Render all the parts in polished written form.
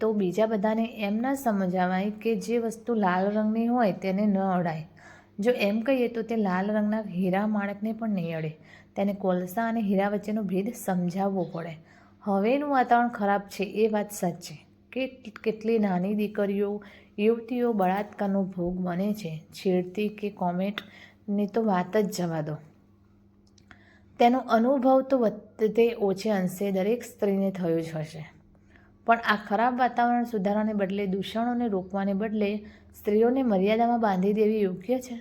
તો બીજા બધાને એમ ના સમજાવાય કે જે વસ્તુ લાલ રંગની હોય તેને ન અડાય. જો એમ કહીએ તો તે લાલ રંગના હીરા માણેકને પણ નહીં અડે. તેને કોલસા અને હીરા વચ્ચેનો ભેદ સમજાવવો પડે. હવેનું વાતાવરણ ખરાબ છે એ વાત સાચી કે કેટલી નાની દીકરીઓ યુવતીઓ બળાત્કારનો ભોગ બને છે. છેડતી કે કોમેન્ટની તો વાત જ જવા દો. તેનો અનુભવ તો વધતે ઓછે અંશે દરેક સ્ત્રીને થયો જ હશે. પણ આ ખરાબ વાતાવરણ સુધારવાને બદલે, દૂષણોને રોકવાને બદલે સ્ત્રીઓને મર્યાદામાં બાંધી દેવી યોગ્ય છે?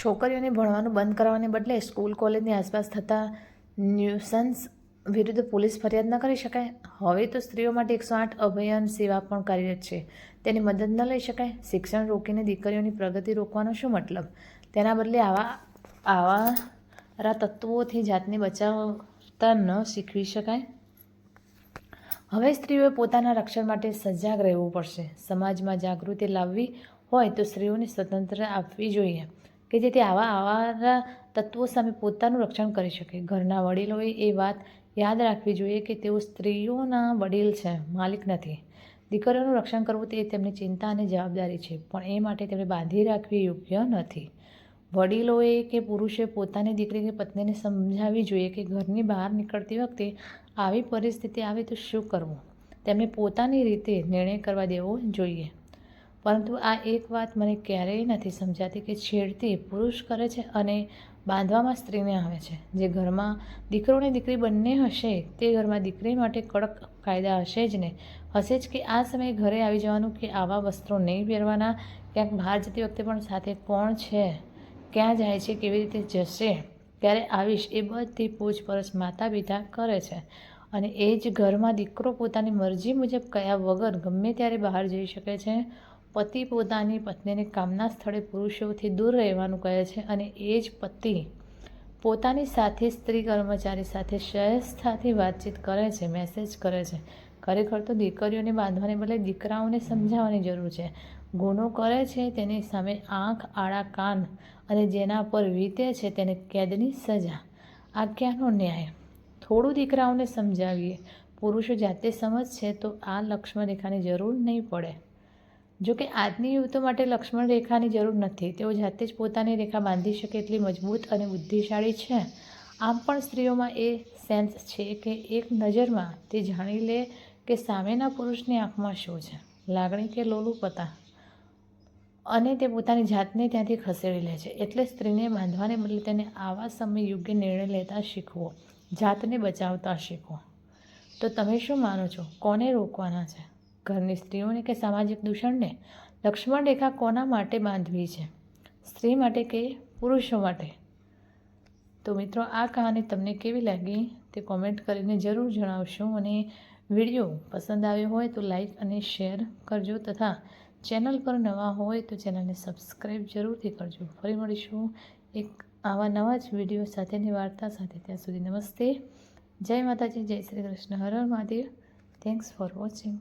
છોકરીઓને ભણવાનું બંધ કરાવવાને બદલે સ્કૂલ કોલેજની આસપાસ થતા ન્યુસન્સ વિરુદ્ધ પોલીસ ફરિયાદ ન કરી શકાય? હવે તો સ્ત્રીઓ માટે 108 અભયન સેવા પણ કાર્યરત છે. તેની મદદ ન લઈ શકાય? શિક્ષણ રોકીને દીકરીઓની પ્રગતિ રોકવાનો શું મતલબ? તેના બદલે આવા તત્વોથી જાતને બચાવતા ન શીખવી શકાય? હવે સ્ત્રીઓએ પોતાના રક્ષણ માટે સજાગ રહેવું પડશે. સમાજમાં જાગૃતિ લાવવી હોય તો સ્ત્રીઓને સ્વતંત્રતા આપવી જોઈએ કે જેથી આવા તત્વો સામે પોતાનું રક્ષણ કરી શકે. ઘરના વડીલોએ એ વાત યાદ રાખવી જોઈએ કે તેઓ સ્ત્રીઓના વડીલ છે, માલિક નથી. દીકરીઓનું રક્ષણ કરવું તે તેમની ચિંતા અને જવાબદારી છે, પણ એ માટે તેમને બાંધી રાખવી યોગ્ય નથી. વડીલોએ કે પુરુષોએ પોતાની દીકરી કે પત્નીને સમજાવવી જોઈએ કે ઘરની બહાર નીકળતી વખતે આવી પરિસ્થિતિ આવે તો શું કરવું. તેમને પોતાની રીતે નિર્ણય કરવા દેવો જોઈએ. પરંતુ આ એક વાત મને ક્યારેય નથી સમજાતી કે છેડતી પુરુષ કરે છે અને બાંધવામાં સ્ત્રીને આવે છે. જે ઘરમાં દીકરો અને દીકરી બંને હશે તે ઘરમાં દીકરી માટે કડક કાયદા હશે જ ને. હશે જ કે આ સમયે ઘરે આવી જવાનું, કે આવા વસ્ત્રો નહીં પહેરવાના, ક્યાંક બહાર જતી વખતે પણ સાથે કોણ છે, ક્યાં જાય છે, કેવી રીતે જશે, ક્યારે આવીશ, એ બધી પૂછપરછ માતા પિતા કરે છે. અને એ જ ઘરમાં દીકરો પોતાની મરજી મુજબ કયા વગર ગમે ત્યારે બહાર જઈ શકે છે. પતિ પોતાની પત્નીને કામના સ્થળે પુરુષોથી દૂર રહેવાનું કહે છે અને એ જ પતિ પોતાની સાથે સ્ત્રી કર્મચારી સાથે સહેજતાથી વાતચીત કરે છે, મેસેજ કરે છે. ખરેખર તો દીકરીઓને બાંધવાને બદલે દીકરાઓને સમજાવવાની જરૂર છે. ગુનો કરે છે તેની સામે આંખ આડા કાન અને જેના પર વીતે છે તેને કેદની સજા. આજ્ઞાનો ન્યાય. થોડું દીકરાઓને સમજાવીએ. પુરુષો જાતે સમજશે તો આ લક્ષ્મણ રેખાની જરૂર નહીં પડે. જોકે આજની યુવતો માટે લક્ષ્મણ રેખાની જરૂર નથી. તેઓ જાતે જ પોતાની રેખા બાંધી શકે એટલી મજબૂત અને બુદ્ધિશાળી છે. આમ પણ સ્ત્રીઓમાં એ સેન્સ છે કે એક નજરમાં તે જાણી લે કે સામેના પુરુષની આંખમાં શું છે, લાગણી કે લોલુપતા, અને તે પોતાની જાતને ત્યાંથી ખસેડી લે છે. એટલે સ્ત્રીને બાંધવાને બદલે તેને આવા સમયે યોગ્ય નિર્ણય લેતા શીખવો, જાતને બચાવતા શીખવો. તો તમે શું માનો છો? કોને રોકવાના છે? ઘરની સ્ત્રીઓને કે સામાજિક દૂષણને? લક્ષ્મણ રેખા કોના માટે બાંધવી છે? સ્ત્રી માટે કે પુરુષો માટે? તો મિત્રો, આ કહાની તમને કેવી લાગી તે કોમેન્ટ કરીને જરૂર જણાવશો. અને વિડીયો પસંદ આવ્યો હોય તો લાઈક અને શેર કરજો, તથા ચેનલ પર નવા હોય તો ચેનલને સબસ્ક્રાઈબ જરૂરથી કરજો. ફરી મળીશું એક આવા નવા જ વિડીયો સાથેની વાર્તા સાથે. ત્યાં સુધી નમસ્તે, જય માતાજી, જય શ્રી કૃષ્ણ, હર હર મહાદેવ. Thanks for watching.